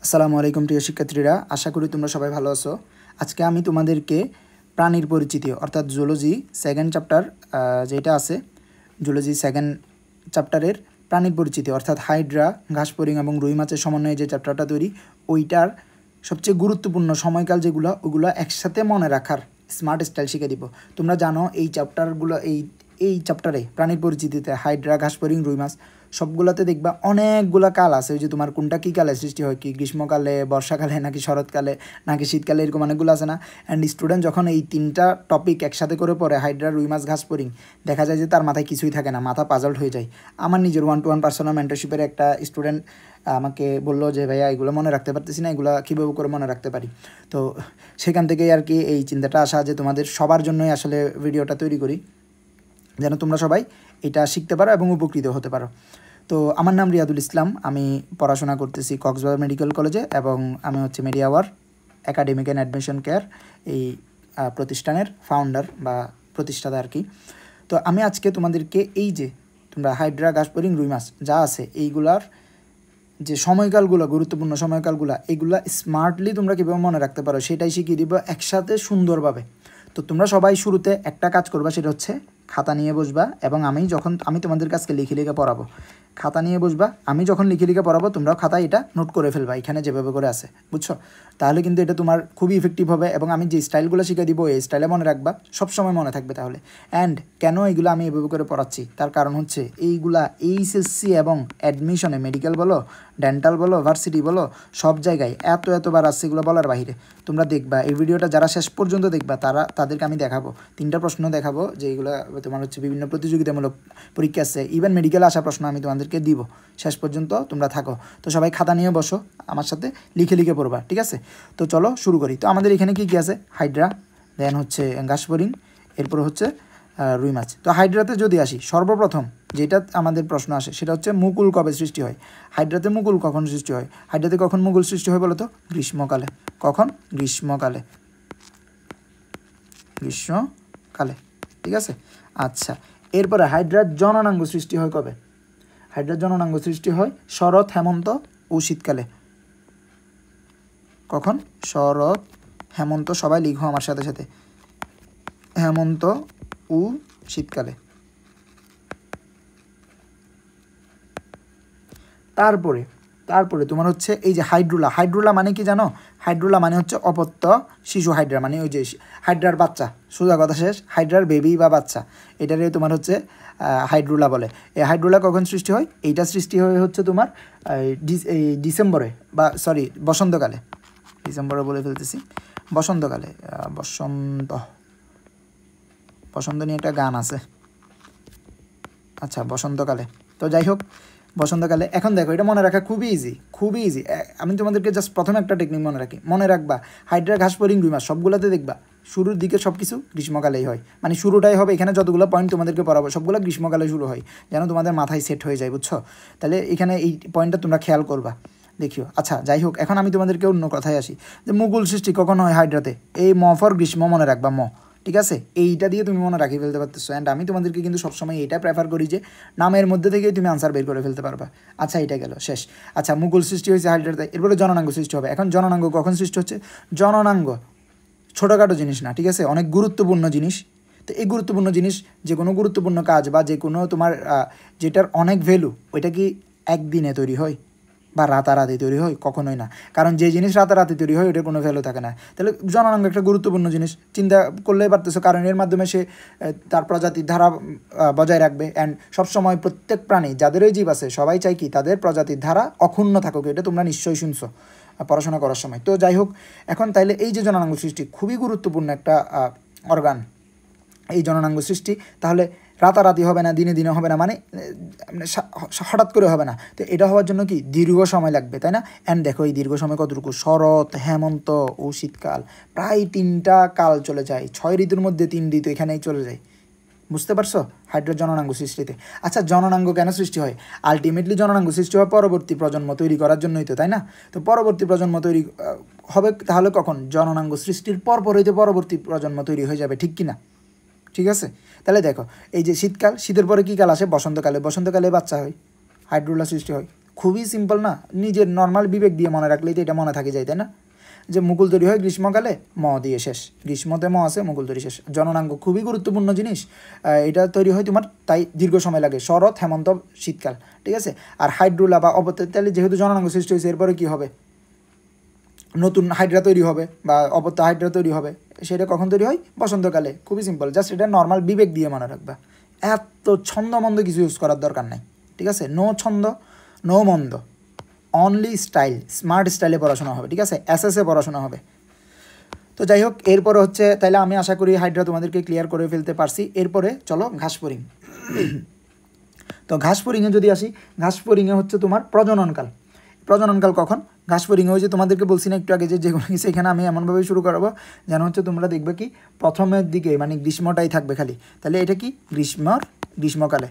আসসালামু আলাইকুম প্রিয় শিক্ষার্থীরা, আশা করি তোমরা সবাই ভালো আছো। আজকে আমি তোমাদেরকে প্রাণীর পরিচিতি অর্থাৎ জুলজি সেকেন্ড চ্যাপ্টার যেটা আছে, জুলজি সেকেন্ড চ্যাপ্টারের প্রাণীর পরিচিতি অর্থাৎ হাইড্রা, ঘাসফড়িং এবং রুই মাছের সমন্বয়ে যে চ্যাপ্টারটা তৈরি, ওইটার সবচেয়ে গুরুত্বপূর্ণ সময়কাল যেগুলো, ওগুলো একসাথে মনে রাখার স্মার্ট স্টাইল শিখে দিব। তোমরা জানো এই চ্যাপ্টারগুলো এই চ্যাপ্টারে প্রাণীর পরিচিতিতে হাইড্রা, ঘাসফড়িং, রুই মাছ সবগুলোতে দেখবা অনেকগুলো কাল আছে। ওই যে তোমার কোনটা কী কালে সৃষ্টি হয়, কি গ্রীষ্মকালে, বর্ষাকালে, নাকি শরৎকালে, নাকি শীতকালে, এরকম অনেকগুলো আছে না। অ্যান্ড স্টুডেন্ট যখন এই তিনটা টপিক একসাথে করে পড়ে, হাইড্রা, রুই মাছ, ঘাসফড়িং, দেখা যায় যে তার মাথায় কিছুই থাকে না, মাথা পাজলড হয়ে যায়। আমার নিজের 1-to-1 পার্সোনাল মেন্টরশিপের একটা স্টুডেন্ট আমাকে বললো যে ভাইয়া এগুলো মনে রাখতে পারতেছি না, এগুলো কীভাবে করে মনে রাখতে পারি। তো সেখান থেকেই আর কি এই চিন্তাটা আসা যে তোমাদের সবার জন্যই আসলে ভিডিওটা তৈরি করি, যেন তোমরা সবাই এটা শিখতে পারো এবং উপকৃত হতে পারো। তো আমার নাম রিয়াদুল ইসলাম, আমি পড়াশোনা করতেছি কক্সবাজার মেডিকেল কলেজে এবং আমি হচ্ছে মেডিয়াওয়ার একাডেমিক অ্যান্ড অ্যাডমিশন কেয়ার এই প্রতিষ্ঠানের ফাউন্ডার বা প্রতিষ্ঠাতা আর কি। তো আমি আজকে তোমাদেরকে এই যে তোমরা হাইড্রা, ঘাসফড়িং, রুই মাছ যা আছে এইগুলার যে সময়কালগুলো, গুরুত্বপূর্ণ সময়কালগুলো, এগুলা স্মার্টলি তোমরা কীভাবে মনে রাখতে পারো সেটাই শিখিয়ে দিব একসাথে সুন্দরভাবে। তো তোমরা সবাই শুরুতে একটা কাজ করবা, সেটা হচ্ছে খাতা নিয়ে বসবা এবং আমি তোমাদের কাছকে লিখে লিখে পড়াবো। খাতা নিয়ে বসবা, আমি যখন লিখে লিখে পড়াবো তোমরাও খাতায় এটা নোট করে ফেলবা, এখানে যেভাবে করে আছে, বুঝছো? তাহলে কিন্তু এটা তোমার খুবই ইফেক্টিভ হবে এবং আমি যে স্টাইলগুলো শিখে দিব এই স্টাইলে মনে রাখবা, সবসময় মনে থাকবে তাহলে। অ্যান্ড কেন এগুলো আমি এভাবে করে পড়াচ্ছি, তার কারণ হচ্ছে এইগুলা এইচএসসি এবং অ্যাডমিশনে, মেডিকেল বলো, ডেন্টাল বলো, ভার্সিটি বলো, সব জায়গায় এতবার আসছে, এগুলো বলার বাহিরে। তোমরা দেখবা এই ভিডিওটা যারা শেষ পর্যন্ত দেখবা তাদেরকে আমি দেখাবো 3টা প্রশ্ন দেখাবো, যে এগুলো তোমার হচ্ছে বিভিন্ন প্রতিযোগিতামূলক পরীক্ষা আছে, ইভেন মেডিকেলে আসা প্রশ্ন আমি তোমাদেরকে দিব। শেষ পর্যন্ত তোমরা থাকো। তো সবাই খাতা নিয়ে বসো, আমার সাথে লিখে লিখে পড়বা, ঠিক আছে? তো চলো শুরু করি। তো আমাদের এখানে কী কী আছে, হাইড্রা, দেন হচ্ছে ঘাসফড়িং, এরপর হচ্ছে রুই মাছ। তো হাইড্রাতে যদি আসি, সর্বপ্রথম যেটা আমাদের প্রশ্ন আসে সেটা হচ্ছে মুকুল কবে সৃষ্টি হয়। হাইড্রাতে মুকুল কখন সৃষ্টি হয়? হাইড্রাতে কখন মুকুল সৃষ্টি হয় বলো তো? গ্রীষ্মকালে। কখন? গ্রীষ্মকালে, গ্রীষ্মকালে, ঠিক আছে? আচ্ছা, এরপরে হাইড্রার জননাঙ্গ সৃষ্টি হয় কবে? হাইড্রার জননাঙ্গ সৃষ্টি হয় শরৎ, হেমন্ত ও শীতকালে। কখন? শরৎ, হেমন্ত, সবাই লিখো আমার সাথে সাথে, হেমন্ত ও শীতকালে। তারপরে তোমার হচ্ছে এই যে হাইড্রোলা মানে কি জানো? হাইড্রোলা মানে হচ্ছে অপত্য শিশু। হাইড্রা মানে ওই যে হাইড্রার বাচ্চা, সোজা কথা শেষ, হাইড্রার বেবি বা বাচ্চা, এটারে তোমার হচ্ছে হাইড্রোলা বলে। এই হাইড্রোলা কখন সৃষ্টি হয়? এইটা সৃষ্টি হচ্ছে তোমার এই ডিসেম্বরে, বা সরি বসন্তকালে, ডিসেম্বরে বলে ফেলতেছি, বসন্তকালে। বসন্ত নিয়ে একটা গান আছে, আচ্ছা, বসন্তকালে। তো যাই হোক, বসন্তকালে। এখন দেখো, এটা মনে রাখা খুবই ইজি। আমি তোমাদেরকে জাস্ট প্রথমে একটা টেকনিক মনে রাখবা, হাইড্রা, ঘাসফড়িং, রুই মাছ সবগুলোতে দেখবা শুরুর দিকে সব কিছু গ্রীষ্মকালেই হয়, মানে শুরুটাই হবে, এখানে যতগুলো পয়েন্ট তোমাদেরকে পড়াবো সবগুলো গ্রীষ্মকালে শুরু হয়, যেন তোমাদের মাথায় সেট হয়ে যায়, বুঝছো? তাহলে এখানে এই পয়েন্টটা তোমরা খেয়াল করবা, দেখিও। আচ্ছা, যাই হোক, এখন আমি তোমাদেরকে অন্য কথায় আসি, যে মুকুল সৃষ্টি কখন হয় হাইড্রাতে? এই ফর গ্রীষ্ম মনে রাখবা, ঠিক আছে? এইটা দিয়ে তুমি মনে রাখি ফেলতে পারতেছো। অ্যান্ড আমি তোমাদেরকে কিন্তু সবসময় এটা প্রেফার করি যে নামের মধ্যে থেকেই তুমি আনসার বের করে ফেলতে পারবা। আচ্ছা, এটা গেল শেষ। আচ্ছা, মুকুল সৃষ্টি হয়েছে হাইড্রাতে, এরপরে জননাঙ্গ সৃষ্টি হবে। এখন জননাঙ্গ কখন সৃষ্টি হচ্ছে? জননাঙ্গ ছোটোখাটো জিনিস না, ঠিক আছে, অনেক গুরুত্বপূর্ণ জিনিস। তো এই গুরুত্বপূর্ণ জিনিস, যে কোনো গুরুত্বপূর্ণ কাজ বা যে কোনো তোমার যেটার অনেক ভ্যালু, ওইটা কি একদিনে তৈরি হয় বা রাতারাতি তৈরি হয়? কখনোই না। কারণ যে জিনিস রাতারাতি তৈরি হয় ওটার কোনো ভ্যালু থাকে না। তাহলে জননাঙ্গ একটা গুরুত্বপূর্ণ জিনিস, চিন্তা করলেই পারতেছো, কারণ এর মাধ্যমে সে তার প্রজাতির ধারা বজায় রাখবে। অ্যান্ড সবসময় প্রত্যেক প্রাণী, যাদেরই জীব আছে, সবাই চাই কি তাদের প্রজাতির ধারা অক্ষুণ্ণ থাকুক। এটা তোমরা নিশ্চয়ই শুনছো পড়াশোনা করার সময়। তো যাই হোক, এখন তাইলে এই যে জননাঙ্গ সৃষ্টি খুবই গুরুত্বপূর্ণ একটা অর্গান, এই জননাঙ্গ সৃষ্টি তাহলে রাতারাতি হবে না, দিনে দিনে হবে না, মানে হঠাৎ করে হবে না। তো এটা হওয়ার জন্য কি দীর্ঘ সময় লাগবে, তাই না? অ্যান্ড দেখো এই দীর্ঘ সময় কতটুকু, শরৎ, হেমন্ত ও শীতকাল, প্রায় 3টা কাল চলে যায়। 6 ঋতুর মধ্যে 3 ঋতু এখানেই চলে যায়, বুঝতে পারছো? হাইড্রা জননাঙ্গ সৃষ্টিতে। আচ্ছা, জননাঙ্গ কেন সৃষ্টি হয়? আলটিমেটলি জননাঙ্গ সৃষ্টি হয় পরবর্তী প্রজন্ম তৈরি করার জন্যই তো, তাই না? তো পরবর্তী প্রজন্ম তৈরি হবে তাহলে কখন? জননাঙ্গ সৃষ্টির পরপরই তো পরবর্তী প্রজন্ম তৈরি হয়ে যাবে, ঠিক কি না? ঠিক আছে, তাহলে দেখো এই যে শীতকাল, শীতের পরে কী কাল আসে? বসন্তকালে। বসন্তকালে বাচ্চা হয়, হাইড্রোলা সৃষ্টি হয়। খুবই সিম্পল না, নিজের নর্মাল বিবেক দিয়ে মনে রাখলেই তো এটা মনে থাকে যায়, তাই না? যে মুকুল তৈরি হয় গ্রীষ্মকালে, ম দিয়ে শেষ, গ্রীষ্মতে ম আছে, মুকুল তৈরি শেষ। জননাঙ্গ খুবই গুরুত্বপূর্ণ জিনিস, এটা তৈরি হয় তোমার, তাই দীর্ঘ সময় লাগে, শরৎ, হেমন্ত, শীতকাল, ঠিক আছে। আর হাইড্রোলা বা অপত্যতালে যেহেতু জননাঙ্গ সৃষ্টি হয়েছে, এরপরে কী হবে, নতুন হাইড্রা তৈরি হবে বা অপত্য হাইড্রা তৈরি হবে, সেটা কখন তৈরি হয়, বসন্তকালে। খুবই সিম্পল, জাস্ট এটা নর্মাল বিবেক দিয়ে মনে রাখবা, এত ছন্দমন্দ কিছু ইউজ করার দরকার নাই, ঠিক আছে। নো ছন্দ, নো মন্দ, অনলি স্টাইল, স্মার্ট স্টাইলে পড়াশোনা হবে, ঠিক আছে, এসএসএ পড়াশোনা হবে। তো যাই হোক, এরপরে হচ্ছে, তাইলে আমি আশা করি হাইড্রা তোমাদেরকে ক্লিয়ার করে ফেলতে পারছি। এরপরে চলো ঘাসফড়িং। তো ঘাসফড়িংয়ে যদি আসি, ঘাসফড়িংয়ে হচ্ছে তোমার প্রজননকাল। প্রজননকাল কখন, ঘাসফড়িংয়ে ওই যে তোমাদেরকে বলছি না একটু আগে, যে কোনো কিছু এখানে আমি এমনভাবে শুরু করবো যেন হচ্ছে তোমরা দেখবে কি প্রথমের দিকে মানে গ্রীষ্মটাই থাকবে খালি। তাহলে এটা কি গ্রীষ্মকালে,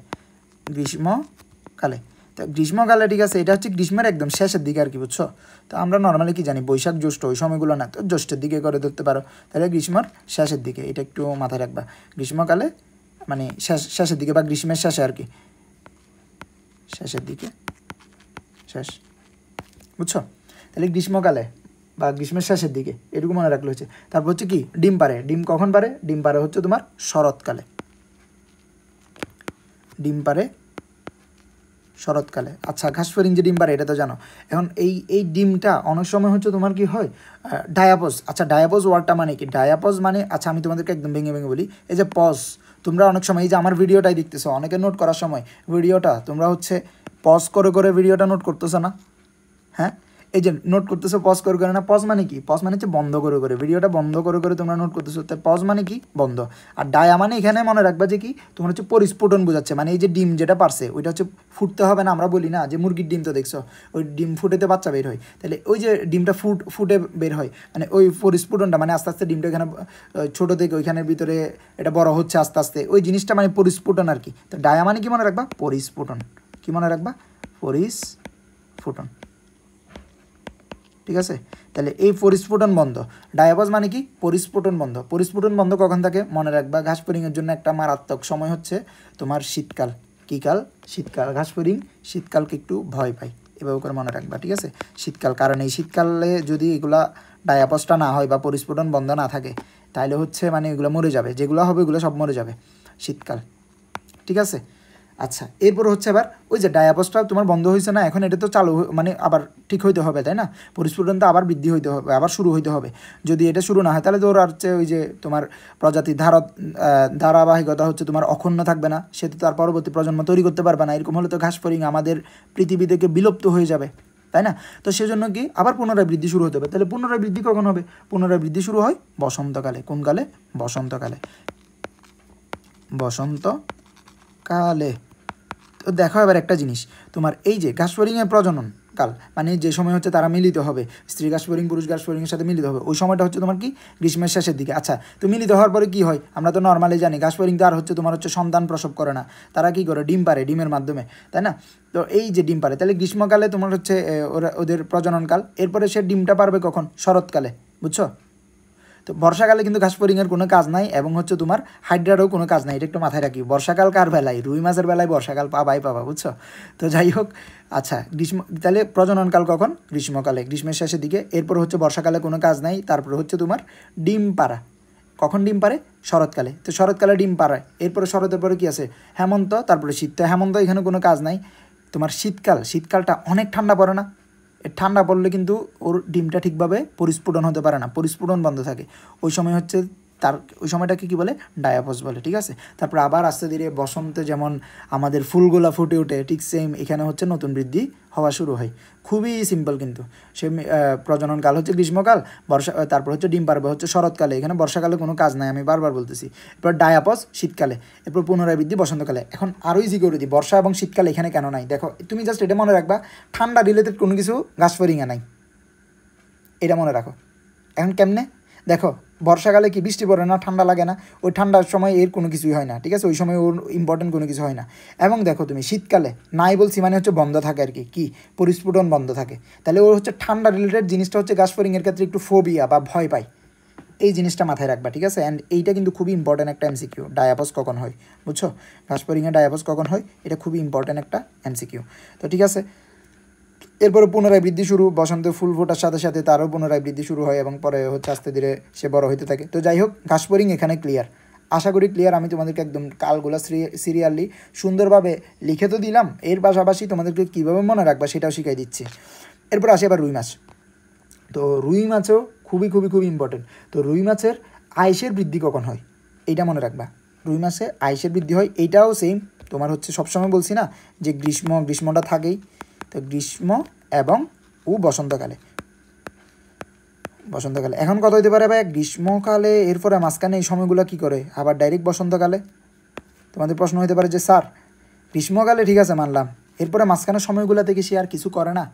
তো গ্রীষ্মকালে, ঠিক আছে, এটা হচ্ছে গ্রীষ্মের একদম শেষের দিকে আর কি, বুঝছো। তো আমরা নর্মালি কি জানি, বৈশাখ জ্যৈষ্ঠ ওই সময়গুলো না, তো জ্যৈষ্ঠের দিকে করে ধরতে পারো। তাহলে গ্রীষ্মের শেষের দিকে, এটা একটু মাথায় রাখবা, গ্রীষ্মকালে মানে শেষের দিকে বা গ্রীষ্মের শেষে আর কি, শেষের দিকে, শেষ, বুঝছো। তাহলে গ্রীষ্মকালে বা গ্রীষ্মের শেষের দিকে, এটুকু মনে রাখলে হচ্ছে। তারপর হচ্ছে কি, ডিম পারে, ডিম কখন পারে, ডিম পারে হচ্ছে তোমার শরৎকালে, ডিম পারে শরৎকালে। আচ্ছা, ঘাসফড়িং যে ডিম পারে এটা তো জানো। এখন এই ডিমটা অনেক সময় হচ্ছে তোমার কি হয়, ডায়াপজ। আচ্ছা, ডায়াপজ ওয়ার্ডটা মানে কি, ডায়াপজ মানে, আচ্ছা আমি তোমাদেরকে একদম ভেঙে ভেঙে বলি, এই যে পজ, তোমরা অনেক সময় এই যে আমার ভিডিওটাই দেখতেছো, অনেকে নোট করার সময় ভিডিওটা তোমরা হচ্ছে পজ করে করে ভিডিওটা নোট করতেছো না, হ্যাঁ, এই যে নোট করতেছো পজ করে করে না, পজ মানে কি, পজ মানে হচ্ছে বন্ধ করে করে, ভিডিওটা বন্ধ করে করে তোমরা নোট করতেছো, তাই পজ মানে কি, বন্ধ। আর ডায়া মানে এখানে মনে রাখবা যে কি, তোমার হচ্ছে পরিস্ফুটন বোঝাচ্ছে, মানে এই যে ডিম যেটা পারছে ওইটা হচ্ছে ফুটতে হবে না, আমরা বলি না যে মুরগির ডিম তো দেখছো, ওই ডিম ফুটেতে বাচ্চা বের হয়, তাহলে ওই যে ডিমটা ফুটে বের হয়, মানে ওই পরিস্ফুটনটা, মানে আস্তে আস্তে ডিমটা এখানে ছোটো থেকে ওইখানের ভিতরে এটা বড় হচ্ছে আস্তে আস্তে, ওই জিনিসটা মানে পরিস্ফুটন আর কি। তো ডায়া মানে কি মনে রাখবা, পরিস্ফুটন, কি মনে রাখবা, পরিস্ফুটন, ঠিক আছে। তাহলে এই পরিস্ফুটন বন্ধ, ডায়াপজ মানে কি, পরিস্ফুটন বন্ধ। পরিস্ফুটন বন্ধ কখন থাকে মনে রাখবা, ঘাসফড়িংয়ের জন্য একটা মারাত্মক সময় হচ্ছে তোমার শীতকাল। কী কাল, শীতকাল। ঘাসফড়িং শীতকালকে একটু ভয় পাই, এভাবে করে মনে রাখবা, ঠিক আছে, শীতকাল। কারণ এই শীতকালে যদি এগুলা ডায়াপজটা না হয় বা পরিস্ফুটন বন্ধ না থাকে, তাহলে হচ্ছে মানে এগুলো মরে যাবে, যেগুলো হবে এগুলো সব মরে যাবে, শীতকাল, ঠিক আছে। আচ্ছা, এরপর হচ্ছে আবার ওই যে ডায়াপজটা তোমার বন্ধ হয়েছে না, এখন এটা তো চালু মানে আবার ঠিক হইতে হবে, তাই না, পরিস্ফুটন তো আবার বৃদ্ধি হইতে হবে, আবার শুরু হইতে হবে। যদি এটা শুরু না হয় তাহলে তো ওর হচ্ছে ওই যে তোমার প্রজাতির ধারাবাহিকতা হচ্ছে তোমার অক্ষুণ্ণ থাকবে না, সে তো তার পরবর্তী প্রজন্ম তৈরি করতে পারবে না। এরকম হলে তো ঘাসফড়িং আমাদের পৃথিবী থেকে বিলুপ্ত হয়ে যাবে, তাই না। তো সেজন্য কি আবার পুনরায় বৃদ্ধি শুরু হতে হবে। তাহলে পুনরায় বৃদ্ধি কখন হবে, পুনরায় বৃদ্ধি শুরু হয় বসন্তকালে। কোন কালে, বসন্তকালে, বসন্তকালে। তো দেখো এবার একটা জিনিস, তোমার এই যে ঘাসফড়িংয়ের প্রজনন কাল, মানে যে সময় হচ্ছে তারা মিলিত হবে, স্ত্রী ঘাসফড়িং পুরুষ ঘাসফড়িংয়ের সাথে মিলিত হবে, ওই সময়টা হচ্ছে তোমার কি, গ্রীষ্মের শেষের দিকে। আচ্ছা, তো মিলিত হওয়ার পরে কি হয়, আমরা তো নর্মালি জানি ঘাসফড়িং তো আর হচ্ছে তোমার হচ্ছে সন্তান প্রসব করে না, তারা কি করে, ডিম পারে, ডিমের মাধ্যমে, তাই না। তো এই যে ডিম পারে, তাহলে গ্রীষ্মকালে তোমার হচ্ছে ওদের প্রজননকাল। এরপরে সে ডিমটা পারবে কখন, শরৎকালে, বুঝছো। তো বর্ষাকালে কিন্তু ঘাসফড়িংয়ের কোনো কাজ নাই, এবং হচ্ছে তোমার হাইড্রারও কোনো কাজ নাই, এটা একটু মাথায় রাখি। বর্ষাকাল কার বেলায়, রুই মাছের বেলায় বর্ষাকাল পাবা, বুঝছো। তো যাই হোক, আচ্ছা তাহলে প্রজননকাল কখন, গ্রীষ্মকালে, গ্রীষ্মের শেষের দিকে। এরপর হচ্ছে বর্ষাকালে কোনো কাজ নাই, তারপরে হচ্ছে তোমার ডিম পাড়া, কখন ডিম পারে, শরৎকালে। তো শরৎকালে ডিম পাড়ায়, এরপরে শরতের পরে কী আছে, হেমন্ত, তারপরে শীত। তো হেমন্ত এখানে কোনো কাজ নাই। তোমার শীতকালটা অনেক ঠান্ডা পড়ে না, ঠান্ডা পড়লে কিন্তু ওর ডিমটা ঠিকভাবে পরিস্ফুটন হতে পারে না, পরিস্ফুটন বন্ধ থাকে, ওই সময় হচ্ছে ওই সময়টাকে কী বলে, ডায়াপজ বলে, ঠিক আছে। তারপর আবার আস্তে ধীরে বসন্তে যেমন আমাদের ফুলগুলা ফুটে ওঠে, ঠিক সেম এখানে হচ্ছে নতুন বৃদ্ধি হওয়া শুরু হয়। খুবই সিম্পল কিন্তু, সে প্রজননকাল হচ্ছে গ্রীষ্মকাল, তারপর হচ্ছে ডিম পারবে হচ্ছে শরৎকালে, এখানে বর্ষাকালে কোনো কাজ নাই, আমি বারবার বলতেছি। এরপর ডায়াপজ শীতকালে, এরপর পুনরায় বৃদ্ধি বসন্তকালে। এখন আরও ইজি করে দিই, বর্ষা এবং শীতকালে এখানে কেন নাই, দেখো তুমি জাস্ট এটা মনে রাখবা, ঠান্ডা রিলেটেড কোনো কিছু ঘাসফড়িংয়ে নাই, এটা মনে রাখো। এখন কেমনে, দেখো বর্ষাকালে কি বৃষ্টি পড়ে না, ঠান্ডা লাগে না, ওই ঠান্ডার সময় এর কোনো কিছুই হয় না, ঠিক আছে, ওই সময় ওর ইম্পর্টেন্ট কোনো কিছু হয় না। এবং দেখো তুমি শীতকালে নাই বলছি, মানে হচ্ছে বন্ধ থাকে আর কি পরিস্ফুটন বন্ধ থাকে। তাহলে ওর হচ্ছে ঠান্ডা রিলেটেড জিনিসটা হচ্ছে ঘাসফড়িংয়ের ক্ষেত্রে একটু ফোবিয়া বা ভয় পায়, এই জিনিসটা মাথায় রাখবা, ঠিক আছে। অ্যান্ড এইটা কিন্তু খুবই ইম্পর্টেন্ট একটা এমসিকিউ, ডায়াপজ কখন হয়, বুঝছো, ঘাসফড়িংয়ে ডায়াপজ কখন হয়, এটা খুবই ইম্পর্টেন্ট একটা এমসিকিউ। তো ঠিক আছে, এরপরে পুনরায় বৃদ্ধি শুরু, বসন্তে ফুল ফোটার সাথে সাথে তারও পুনরায় বৃদ্ধি শুরু হয় এবং পরে হচ্ছে আস্তে ধীরে সে বড় হইতে থাকে। তো যাই হোক, ঘাসফড়িং এখানে ক্লিয়ার, আশা করি ক্লিয়ার। আমি তোমাদেরকে একদম কালগুলো সিরিয়ালি সুন্দরভাবে লিখে তো দিলাম, এর পাশাপাশি তোমাদেরকে কীভাবে মনে রাখবা সেটাও শিখাই দিচ্ছি। এরপর আসি আবার রুই মাছ। তো রুই মাছও খুবই খুবই খুবই ইম্পর্টেন্ট। তো রুই মাছের আইসের বৃদ্ধি কখন হয় এইটা মনে রাখবা। রুই মাছে আইসের বৃদ্ধি হয়, এইটাও সেম তোমার হচ্ছে সবসময় বলছি না যে গ্রীষ্মটা থাকেই। তো গ্রীষ্ম এবং বসন্তকালে এখন কত হইতে পারে ভাই? গ্রীষ্মকালে, এরপরে মাঝখানে এই সময়গুলো কী করে আবার ডাইরেক্ট বসন্তকালে? তোমাদের প্রশ্ন হতে পারে যে স্যার গ্রীষ্মকালে ঠিক আছে মানলাম, এরপরে মাঝখানে সময়গুলো থেকে সে আর কিছু করে না,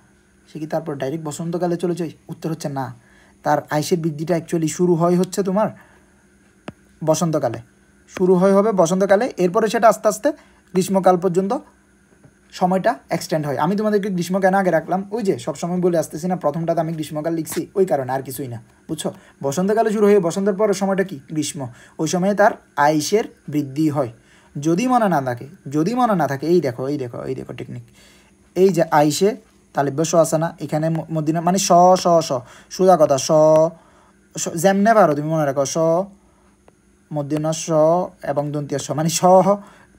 সে কি তারপর ডাইরেক্ট বসন্তকালে চলে যায়? উত্তর হচ্ছে না, তার আইসের বৃদ্ধিটা অ্যাকচুয়ালি শুরু হয় হচ্ছে তোমার বসন্তকালে, হবে বসন্তকালে, এরপরে সেটা আস্তে আস্তে গ্রীষ্মকাল পর্যন্ত সময়টা এক্সটেন্ড হয়। আমি তোমাদেরকে গ্রীষ্ম কেন আগে রাখলাম, ওই যে সবসময় বলে আসতেছি না, প্রথমটাতে আমি গ্রীষ্মকাল লিখছি ওই কারণে, আর কিছুই না, বুঝছো? বসন্তকালে শুরু হয়ে বসন্তের পরের সময়টা কি? গ্রীষ্ম। ওই সময়ে তার আইসের বৃদ্ধি হয়। যদি মনে না থাকে এই দেখো টেকনিক, এই যে আইসে তালিব্য স আছে না এখানে মদিনা, মানে স স স সোজা কথা, স যেমনে পারো তুমি মনে রাখো, স মদিনা স এবং দন্তিয়া স, মানে স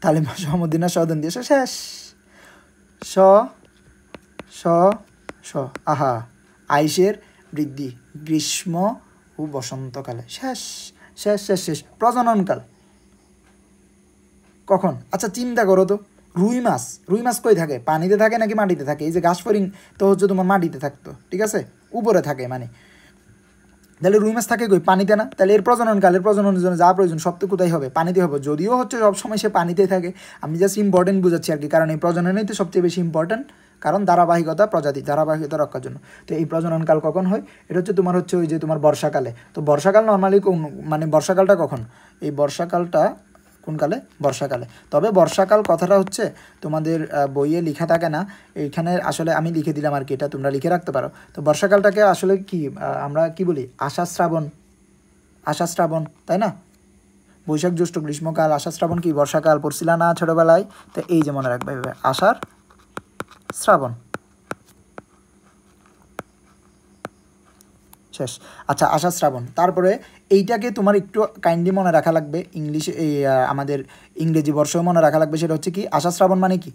তালিব্য স মদিনা স দন্তিয়া স, শেষ স স স, আহা, আইসের বৃদ্ধি গ্রীষ্ম ও বসন্তকালে, শেষ শেষ শেষ শেষ। প্রজননকাল কখন? আচ্ছা চিন্তা করো তো, রুই মাছ কই থাকে? পানিতে থাকে নাকি মাটিতে থাকে? এই যে ঘাসফড়িং তো হচ্ছে তোমার মাটিতে থাকতো, ঠিক আছে, উপরে থাকে, মানে তাহলে রুই মাছ থাকে কই? পানিতে না। তাহলে এর প্রজননের জন্য যা প্রয়োজন সব তো কোথায় হবে? পানিতে হবে। যদিও হচ্ছে সবসময় সে পানিতেই থাকে, আমি জাস্ট ইম্পর্টেন্ট বুঝাচ্ছি আর কি, কারণ এই প্রজননই তো সবচেয়ে বেশি ইম্পর্টেন্ট, কারণ ধারাবাহিকতা রক্ষার জন্য। তো এই প্রজননকাল কখন হয়? এটা হচ্ছে তোমার হচ্ছে ওই যে তোমার বর্ষাকালে। তো বর্ষাকাল নর্মালি মানে বর্ষাকালটা কখন? এই বর্ষাকালটা কোন কালে? বর্ষাকালে। তবে বর্ষাকাল কথাটা হচ্ছে তোমাদের বইয়ে লেখা থাকে না, এইখানে আসলে আমি লিখে দিলাম আর কি, এটা তোমরা লিখে রাখতে পারো। তো বর্ষাকালটাকে আসলে কি আমরা কি বলি? আষাঢ় শ্রাবণ, তাই না? বৈশাখ জ্যৈষ্ঠ গ্রীষ্মকাল, আষাঢ় শ্রাবণ কি বর্ষাকাল? পড়ছিলা না ছোটোবেলায়? তো এই যে মনে রাখবে, আষাঢ় শ্রাবণ, শেষ। আচ্ছা, আষাঢ় শ্রাবণ, তারপরে এইটাকে তোমার একটু কাইন্ডলি মনে রাখা লাগবে, ইংলিশে এই আমাদের ইংরেজি বর্ষও মনে রাখা লাগবে। সেটা হচ্ছে কি? আষাঢ় শ্রাবণ মানে কি?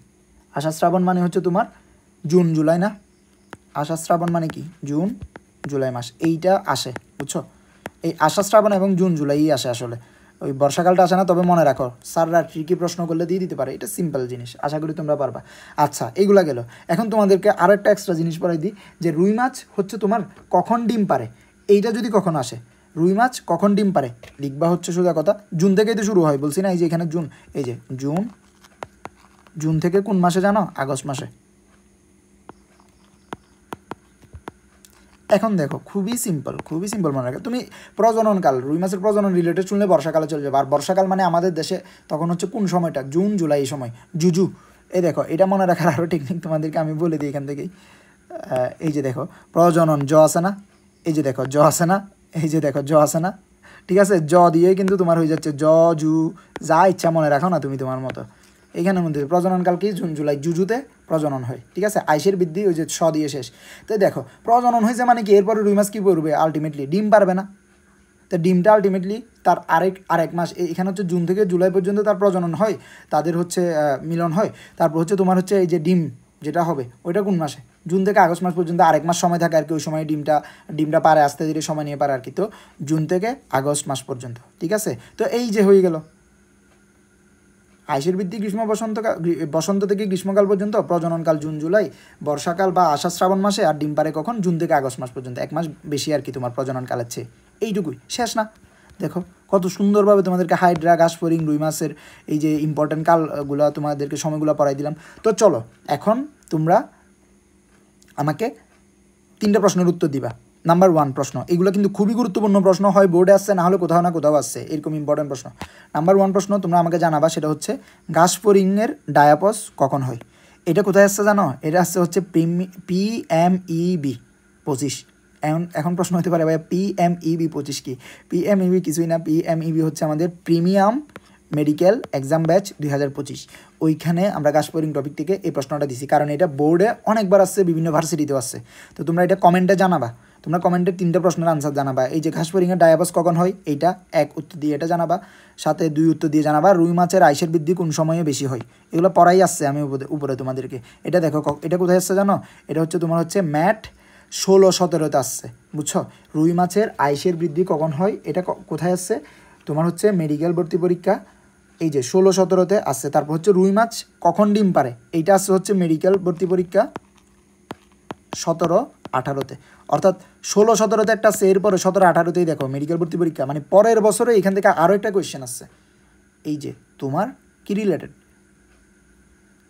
আষাঢ় শ্রাবণ মানে হচ্ছে তোমার জুন জুলাই না? আষাঢ় শ্রাবণ মানে কি? জুন জুলাই মাস এইটা আসে, বুঝছো? এই আষাঢ় শ্রাবণ এবং জুন জুলাই আসে আসলে, ওই বর্ষাকালটা আসে না। তবে মনে রাখো, স্যাররা ট্রিকি প্রশ্ন করলে দিয়ে দিতে পারে, এটা সিম্পল জিনিস, আশা করি তোমরা পারবা। আচ্ছা, এইগুলা গেল। এখন তোমাদেরকে আরও একটা এক্সট্রা জিনিস পড়াই দিই, যে রুই মাছ হচ্ছে তোমার কখন ডিম পারে, এইটা যদি কখন আসে, রুই মাছ কখন ডিম পারে, লিখবা হচ্ছে সোজা কথা, জুন থেকেই তো শুরু হয় বলছি না, এই যে এখানে জুন, এই যে জুন থেকে কোন মাসে জানো? আগস্ট মাসে। এখন দেখো, খুবই সিম্পল মনে রাখো। তুমি প্রজননকাল, রুই মাছের প্রজনন রিলেটেড শুনলে বর্ষাকালে চলে যাবে। আর বর্ষাকাল মানে আমাদের দেশে তখন হচ্ছে কোন সময়টা? জুন জুলাই, এই সময় জুজু। এই দেখো, এটা মনে রাখার আরও টেকনিক তোমাদেরকে আমি বলে দিই এখান থেকেই। এই যে দেখো, প্রজনন জ আছে না? এই যে দেখো জ আছে না? এই যে দেখো জ আছে না? ঠিক আছে, জ দিয়ে কিন্তু তোমার হয়ে যাচ্ছে জ জু, যা ইচ্ছা মনে রাখো না তুমি তোমার মতো। এইখানের মধ্যে প্রজননকাল কি? জুন জুলাই, জুজুতে প্রজনন হয়, ঠিক আছে। আইসের বৃদ্ধি ওই যে স দিয়ে শেষ। তো দেখো, প্রজনন হয়েছে মানে কি? এরপরে রুই মাছ কী করবে? আলটিমেটলি ডিম পারবে না। তো ডিমটা আলটিমেটলি তার আরেক মাস, এখানে হচ্ছে জুন থেকে জুলাই পর্যন্ত তার প্রজনন হয়, তাদের হচ্ছে মিলন হয়। তারপর হচ্ছে তোমার হচ্ছে এই যে ডিম যেটা হবে ওইটা কোন মাসে? জুন থেকে আগস্ট মাস পর্যন্ত আরেক মাস সময় থাকে আর কি, ওই সময় ডিমটা পারে, আস্তে ধীরে সময় নিয়ে পারে আর কি। তো জুন থেকে আগস্ট মাস পর্যন্ত, ঠিক আছে। তো এই যে হয়ে গেল আইসের বৃদ্ধি বসন্ত থেকে গ্রীষ্মকাল পর্যন্ত, প্রজননকাল জুন জুলাই, বর্ষাকাল বা আষাঢ় শ্রাবণ মাসে, আর ডিম পারে কখন? জুন থেকে আগস্ট মাস পর্যন্ত, এক মাস বেশি আর কি তোমার প্রজননকালের চেয়ে। এইটুকুই, শেষ না? দেখো কত সুন্দরভাবে তোমাদেরকে হাইড্রা, ঘাসফড়িং, রুই মাছের এই যে ইম্পর্টেন্ট কালগুলো, তোমাদেরকে সময়গুলো পড়াই দিলাম। তো চলো, এখন তোমরা আমাকে 3টা প্রশ্নের উত্তর দিবা। নাম্বার 1 প্রশ্ন, এগুলো কিন্তু খুবই গুরুত্বপূর্ণ প্রশ্ন, হয় বোর্ডে আসছে, না হলে কোথাও না কোথাও আসছে, এরকম ইম্পর্টেন্ট প্রশ্ন। নাম্বার 1 প্রশ্ন তোমরা আমাকে জানাবা, সেটা হচ্ছে ঘাসফড়িংয়ের ডায়াপস কখন হয়? এটা কোথায় আসছে জানো? এটা আসছে হচ্ছে PMEB 25। এখন প্রশ্ন হতে পারে ভাই PMEB 25 কি? PMEB কিছুই না, PMEB হচ্ছে আমাদের প্রিমিয়াম মেডিকেল এক্সাম ব্যাচ 2025 ওইখানে আমরা ঘাসফড়িং টপিক থেকে এই প্রশ্নটা দিছি, কারণ এটা বোর্ডে অনেকবার আসছে, বিভিন্ন ভার্সিটিতেও আসছে। তো তোমরা এটা কমেন্টে জানাবা, তোমরা কমেন্টে 3টা প্রশ্নের আনসার জানাবা। এই যে ঘাসফড়িংয়ের ডায়াবাস কখন হয়, এইটা 1 উত্তর দিয়ে এটা জানাবা, সাথে 2 উত্তর দিয়ে জানাবা রুই মাছের আইসের বৃদ্ধি কোন সময়ে বেশি হয়। এগুলো পড়াই আসছে আমি উপরে তোমাদেরকে। এটা দেখো এটা কোথায় আসছে জানো, এটা হচ্ছে তোমার হচ্ছে ম্যাট 16-17 আসছে, বুঝছো। রুই মাছের আইসের বৃদ্ধি কখন হয় এটা কোথায় আসছে, তোমার হচ্ছে মেডিকেল ভর্তি পরীক্ষা এই যে 16-17 আসছে। তারপর হচ্ছে রুই মাছ কখন ডিম পারে, এইটা আসছে হচ্ছে মেডিকেল ভর্তি পরীক্ষা 17-18, অর্থাৎ 16-17 একটা আসছে, এরপরে 17-18 দেখো মেডিকেল ভর্তি পরীক্ষা, মানে পরের বছরে এখান থেকে আরও একটা কোয়েশ্চেন আসছে। এই যে তোমার কি রিলেটেড,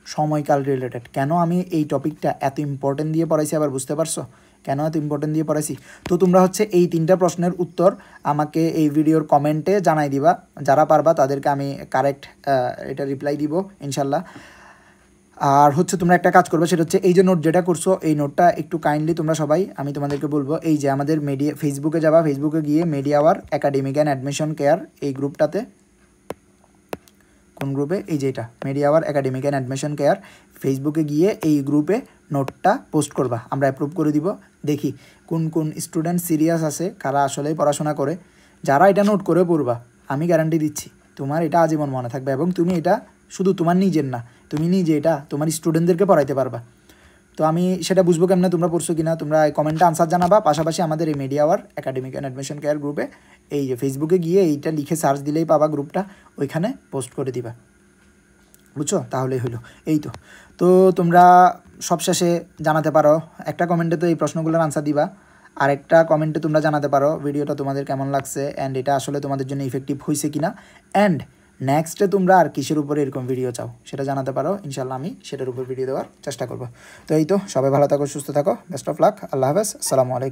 সময়কাল রিলেটেড। কেন আমি এই টপিকটা এত ইম্পর্টেন্ট দিয়ে পড়াইছি আবার বুঝতে পারছো কেন এত ইম্পর্টেন্ট দিয়ে পড়াইছি? তো তোমরা হচ্ছে এই 3টা প্রশ্নের উত্তর আমাকে এই ভিডিওর কমেন্টে জানাই দিবা, যারা পারবা তাদেরকে আমি কারেক্ট এটা রিপ্লাই দিব ইনশাল্লাহ। আর হচ্ছে তোমরা একটা কাজ করবে, সেটা হচ্ছে এই যে নোট যেটা করছো এই নোটটা একটু কাইন্ডলি তোমরা সবাই, আমি তোমাদেরকে বলবো এই যে আমাদের ফেসবুকে যাবা, ফেসবুকে গিয়ে media our academic and admission care এই গ্রুপটাতে, কোন গ্রুপে, এই যে এটা media our academic and admission care, ফেসবুকে গিয়ে এই গ্রুপে নোটটা পোস্ট করবা, আমরা অ্যাপ্রুভ করে দিব। দেখি কোন কোন স্টুডেন্ট সিরিয়াস আছে, কারা আসলেই পড়াশোনা করে। যারা এটা নোট করে পড়বা আমি গ্যারান্টি দিচ্ছি তোমার এটা আজীবন মনে থাকবে, এবং তুমি এটা শুধু তোমার নিজের না, তুমি নিজে এটা তোমার স্টুডেন্টদেরকে পড়াইতে পারবা। তো আমি সেটা বুঝবো কেমনে তোমরা পড়ছো কিনা, তোমরা এই কমেন্টে আনসার জানাবা। পাশাপাশি আমাদের এই media our academic and admission care গ্রুপে এই যে ফেসবুকে গিয়ে এইটা লিখে সার্চ দিলেই পাবা গ্রুপটা, ওইখানে পোস্ট করে দিবা, বুঝছো। তাহলেই হলো, এই তো। তো তোমরা সবশেষে জানাতে পারো, একটা কমেন্টে তো এই প্রশ্নগুলোর আনসার দিবা, আর একটা কমেন্টে তোমরা জানাতে পারো ভিডিওটা তোমাদের কেমন লাগছে, অ্যান্ড এটা আসলে তোমাদের জন্য ইফেক্টিভ হয়েছে কিনা, অ্যান্ড নেক্সটে তোমরা আর কিসের উপরে এরকম ভিডিও চাও সেটা জানাতে পারো, ইনশাল্লাহ আমি সেটার উপর ভিডিও দেওয়ার চেষ্টা করবো। তো এই তো, সবাই ভালো থাকো, সুস্থ থাকো, বেস্ট অফ লাক, আল্লাহ হাফেজ, আসসালামু আলাইকুম।